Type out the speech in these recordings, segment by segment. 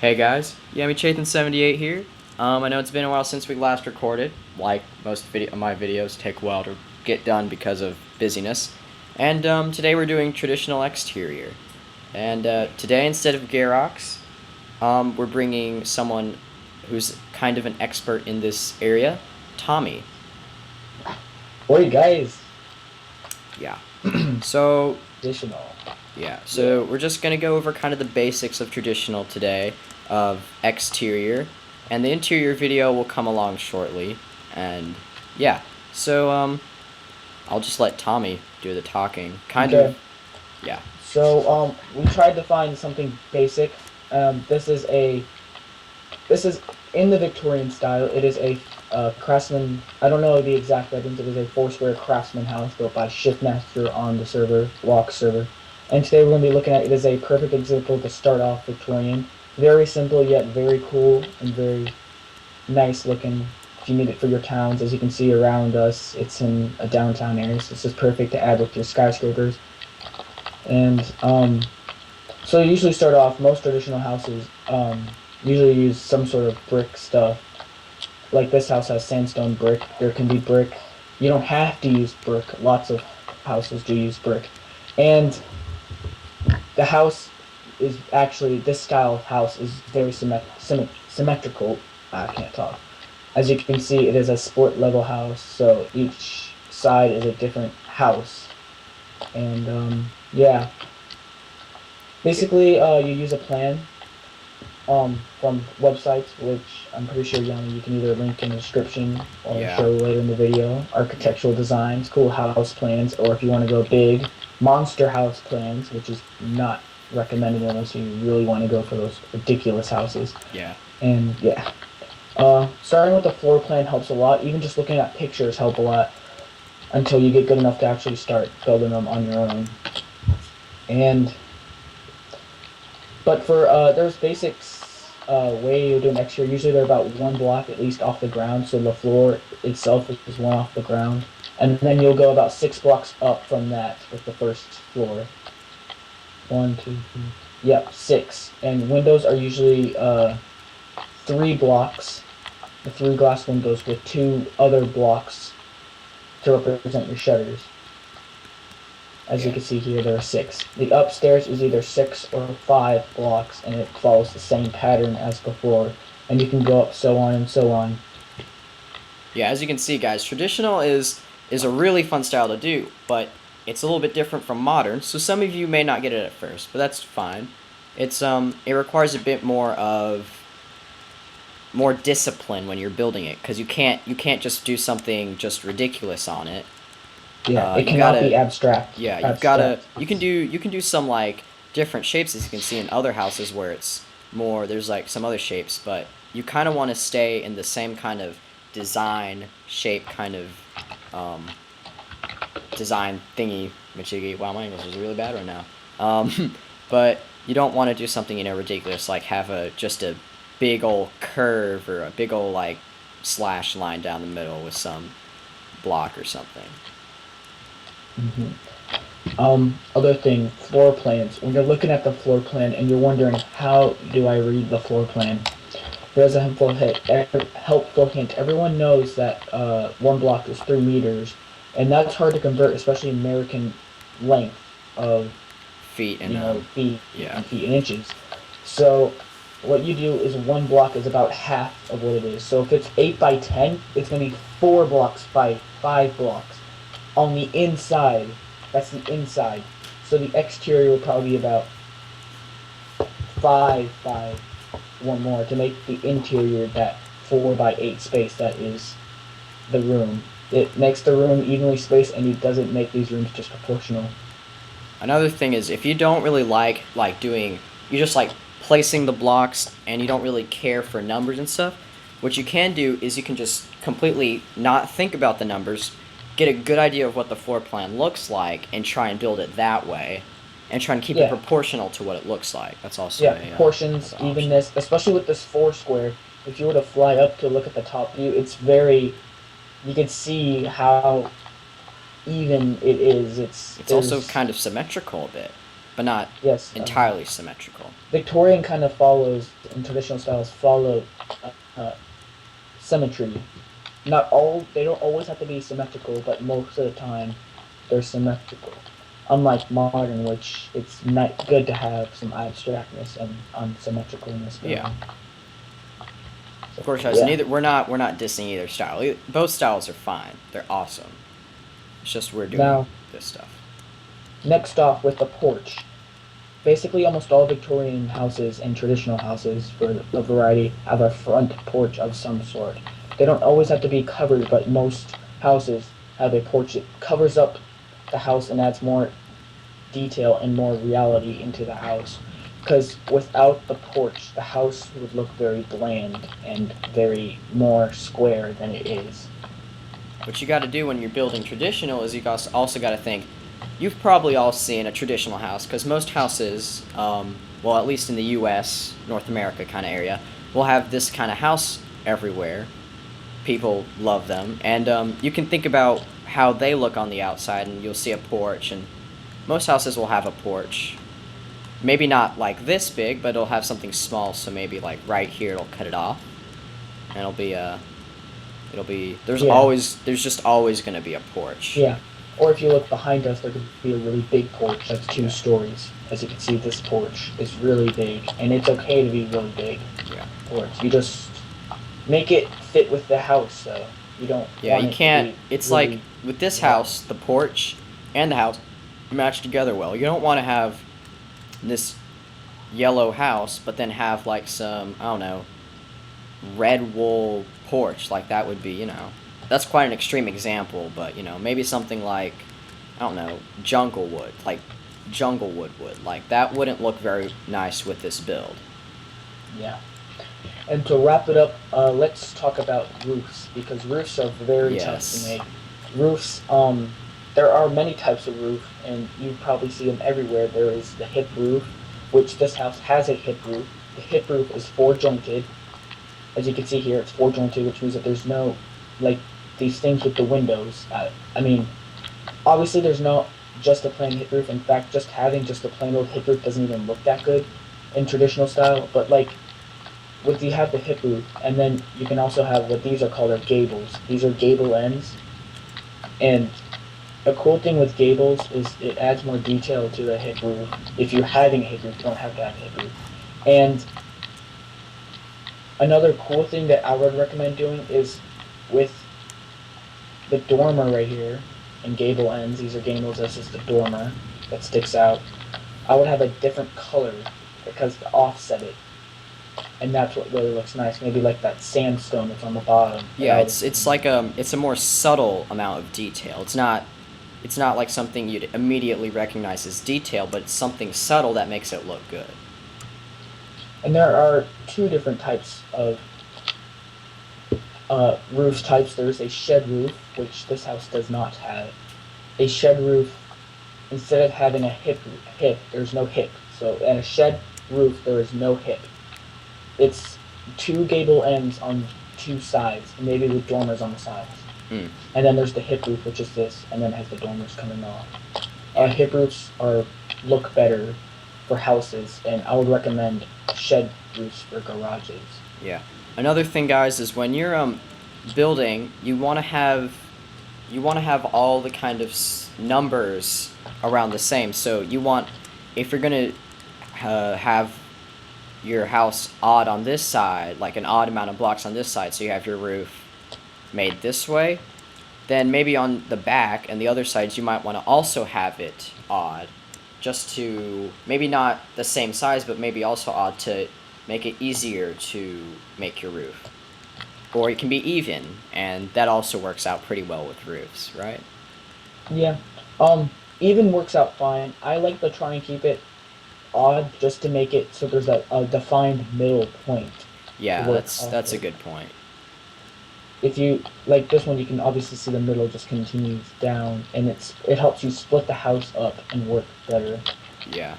Hey guys, YAMICHETAN 78 here. I know it's been a while since we last recorded. Like most of my videos take a while to get done because of busyness. And today we're doing traditional exterior. And today instead of Garox, we're bringing someone who's kind of an expert in this area, Tommy. Oi guys, Yeah. So additional. So we're just gonna go over kind of the basics of traditional today, of exterior, and the interior video will come along shortly. And yeah, so I'll just let Tommy do the talking. Kind of, Okay, yeah, so we tried to find something basic. This is in the Victorian style. It is a craftsman. I don't know the exact reference. It is a four-square craftsman house built by Shiftmaster on the server, Walk server. And today we're going to be looking at it as a perfect example to start off Victorian. Very simple yet very cool and very nice looking. If you need it for your towns, as you can see around us, it's in a downtown area, so this is perfect to add with your skyscrapers. And so you usually start off, most traditional houses usually use some sort of brick stuff. Like this house has sandstone brick. There can be brick. You don't have to use brick. Lots of houses do use brick. And the house is actually, this style of house is very symmetrical. I can't talk. As you can see, it is a sport level house, so each side is a different house. And yeah, basically, you use a plan from websites, which I'm pretty sure Yanni you can either link in the description or yeah, show later in the video. Architectural designs, cool house plans, or if you want to go big, monster house plans, which is not recommended unless you really want to go for those ridiculous houses. yeah. And yeah, starting with the floor plan helps a lot. Even just looking at pictures help a lot until you get good enough to actually start building them on your own. And but for there's basics way you do an exterior. Usually they're about one block at least off the ground, so the floor itself is one off the ground, and then you'll go about 6 blocks up from that with the first floor. One, two, three. Yep, six. And windows are usually 3 blocks, the three glass windows with two other blocks to represent your shutters. As you Yeah. can see here, there are six. The upstairs is either 6 or 5 blocks, and it follows the same pattern as before. And you can go up so on and so on. Yeah, as you can see, guys, traditional is a really fun style to do, but it's a little bit different from modern. So some of you may not get it at first, but that's fine. It requires a bit more discipline when you're building it, because you can't just do something just ridiculous on it. Yeah, it You cannot be gotta abstract. Yeah, you've gotta Abstract. you can do some like different shapes, as you can see in other houses where it's more, there's like some other shapes, but you kind of want to stay in the same kind of design shape, kind of um, design thingy majiggy. Wow, my English is really bad right now. But you don't want to do something ridiculous, like have just a big old curve or a big old like slash line down the middle with some block or something. hmm Other thing, floor plans. When you're looking at the floor plan and you're wondering how do I read the floor plan, there's a helpful hint. Everyone knows that 1 block is 3 meters, and that's hard to convert, especially American length of Feet and feet yeah. and feet and inches. So what you do is 1 block is about half of what it is. So if it's 8 by 10, it's gonna be 4 blocks by 5 blocks on the inside. That's the inside. So the exterior will probably be about 5 by 1 more to make the interior that 4 by 8 space that is the room. It makes the room evenly spaced, and it doesn't make these rooms disproportional. Another thing is, if you don't really like doing, you just like placing the blocks and you don't really care for numbers and stuff, what you can do is you can just completely not think about the numbers, get a good idea of what the floor plan looks like, and try and build it that way, and try and keep it Yeah, proportional to what it looks like. That's also yeah, a proportions, another option. evenness, especially with this four square. If you were to fly up to look at the top view, it's very, you can see how even it is. It's also There's, kind of symmetrical a bit, but not Yes. entirely symmetrical. Victorian kind of follows, in traditional styles, follow uh, uh, symmetry. Not all, they don't always have to be symmetrical, but most of the time they're symmetrical. Unlike modern, which it's not good to have some abstractness and unsymmetricalness going Yeah. on. Of course, guys. Yeah. Neither we're not dissing either style. Both styles are fine. They're awesome. It's just we're doing Now, this stuff. next off with the porch. Basically, almost all Victorian houses and traditional houses, for a variety, have a front porch of some sort. They don't always have to be covered, but most houses have a porch that covers up the house and adds more detail and more reality into the house. Because without the porch, the house would look very bland and very more square than it is. What you got to do when you're building traditional is you also got to think. You've probably all seen a traditional house because most houses, well, at least in the U.S., North America kind of area, will have this kind of house everywhere. People love them, and you can think about how they look on the outside, and you'll see a porch, and most houses will have a porch. Maybe not like this big, but it'll have something small. So maybe like right here, it'll cut it off, and Yeah, there's just always gonna be a porch. yeah. Or if you look behind us, there could be a really big porch that's two Yeah, stories. As you can see, this porch is really big, and it's okay to be really big yeah, porch. You just make it fit with the house, so you don't yeah. want You it to can't. be It's like really with this wide. house, the porch and the house match together well. You don't want to have this yellow house, but then have like some I don't know red wool porch. Like that would be that's quite an extreme example, but maybe something like I don't know jungle wood, like jungle wood. Like that wouldn't look very nice with this build. Yeah. And to wrap it up, let's talk about roofs because roofs are very tough to Yes. make. Roofs, there are many types of roof, and you probably see them everywhere. There is the hip roof, which this house has a hip roof. The hip roof is four jointed. As you can see here, it's four jointed, which means that there's no, like, these things with the windows. I mean, obviously there's no just a plain hip roof. In fact, just having just a plain old hip roof doesn't even look that good in traditional style. But like, with you have the hip roof, and then you can also have what these are called are gables. These are gable ends, and a cool thing with gables is it adds more detail to the hip roof. If you're having a hip roof, you don't have to have a hip roof. And another cool thing that I would recommend doing is with the dormer right here and gable ends. These are gables. This is the dormer that sticks out. I would have a different color because to offset it, and that's what really looks nice. Maybe like that sandstone that's on the bottom. Yeah, it's like it's a more subtle amount of detail. It's not like something you'd immediately recognize as detail, but it's something subtle that makes it look good. And there are two different types of roof types. There's a shed roof, which this house does not have. A shed roof, instead of having a hip, there's no hip. So in a shed roof, there is no hip. It's two gable ends on two sides, and maybe with dormers on the sides. Mm. And then there's the hip roof, which is this, and then has the dormers coming off. Yeah. Hip roofs look better for houses, and I would recommend shed roofs for garages. Yeah. Another thing, guys, is when you're building, you want to have all the kind of numbers around the same. So you want if you're gonna have your house odd on this side, like an odd amount of blocks on this side, so you have your roof made this way, then maybe on the back and the other sides you might want to also have it odd, just to maybe not the same size, but maybe also odd to make it easier to make your roof. Or it can be even, and that also works out pretty well with roofs, right? Yeah. Even works out fine. I like to try and keep it odd just to make it so there's a defined middle point to Yeah, work off that's a of. good point. If you like this one, you can obviously see the middle just continues down, and it helps you split the house up and work better. Yeah.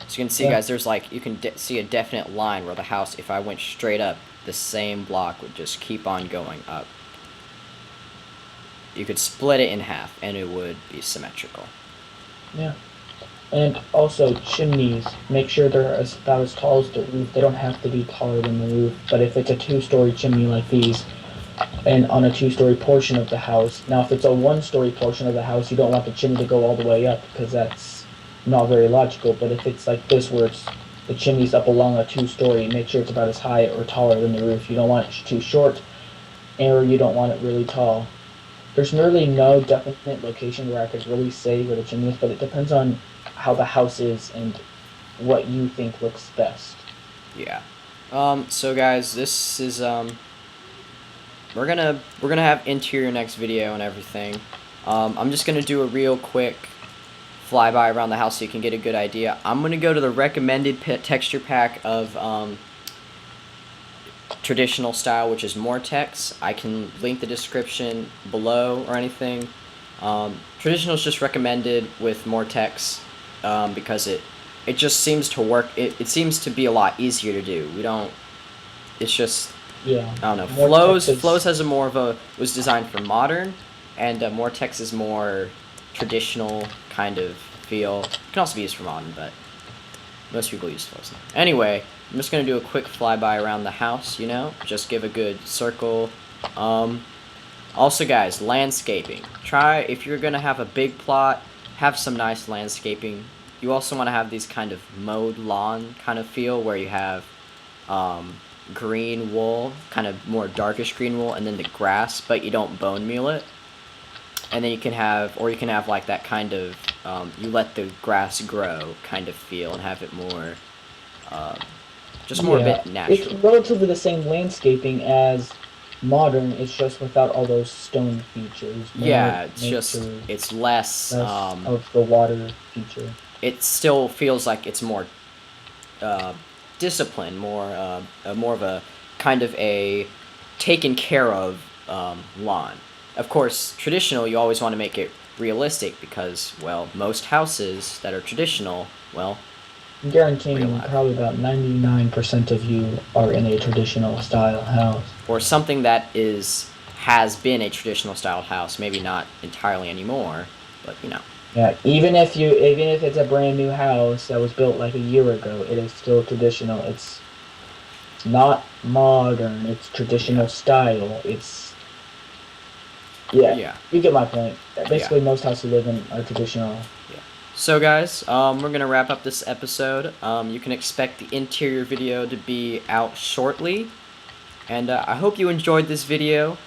So you can see, Yeah, guys, there's like you can see a definite line where the house, if I went straight up, the same block would just keep on going up. You could split it in half, and it would be symmetrical. yeah. And also chimneys, make sure they're about as tall as the roof. They don't have to be taller than the roof, but if it's a two-story chimney like these, and on a two-story portion of the house, now if it's a one-story portion of the house, you don't want the chimney to go all the way up because that's not very logical. But if it's like this, where it's the chimney's up along a two-story, make sure it's about as high or taller than the roof. You don't want it too short, or you don't want it really tall. There's really no definite location where I could really say where the chimney is, but it depends on how the house is and what you think looks best. Yeah. So guys, this is we're gonna have interior next video and everything. I'm just gonna do a real quick flyby around the house so you can get a good idea. I'm gonna go to the recommended texture pack of traditional style, which is Mortex. I can link the description below or anything. Traditional is just recommended with Mortex because it just seems to work. It seems to be a lot easier to do. It's just, Yeah. I don't know. Mortex Flows has a more of a, was designed for modern, and Mortex is more traditional kind of feel. It can also be used for modern, but most people use flows now. Anyway, I'm just gonna do a quick flyby around the house. Just give a good circle. Also, guys, landscaping. Try, if you're gonna have a big plot, have some nice landscaping. You also want to have these kind of mowed lawn kind of feel where you have green wool, kind of more darkish green wool, and then the grass, but you don't bone meal it. And then you can have like that kind of, you let the grass grow kind of feel and have it more, just more a bit natural. It's relatively the same landscaping as modern, it's just without all those stone features. Yeah, it's less of the water feature. It still feels like it's more disciplined, more of a kind of a taken care of lawn. Of course, traditional, you always want to make it realistic because, well, most houses that are traditional, well, I'm guaranteeing probably about 99% of you are in a traditional style house. Or something that has been a traditional style house, maybe not entirely anymore, but Yeah, even if it's a brand new house that was built like a year ago, it is still traditional. It's not modern. It's traditional style. Yeah. You get my point. Basically, most houses we live in are traditional. Yeah. So guys, we're gonna wrap up this episode. You can expect the interior video to be out shortly, and I hope you enjoyed this video.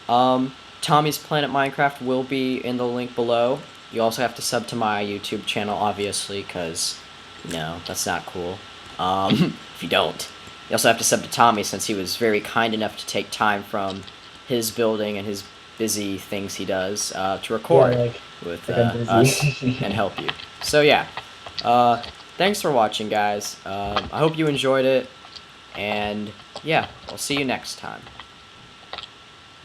Tommy's Planet Minecraft will be in the link below. You also have to sub to my YouTube channel, obviously, because, no, that's not cool. If you don't. You also have to sub to Tommy, since he was very kind enough to take time from his building and his busy things he does to record with us and help you. So, yeah. Thanks for watching, guys. I hope you enjoyed it. And, yeah, I'll see you next time.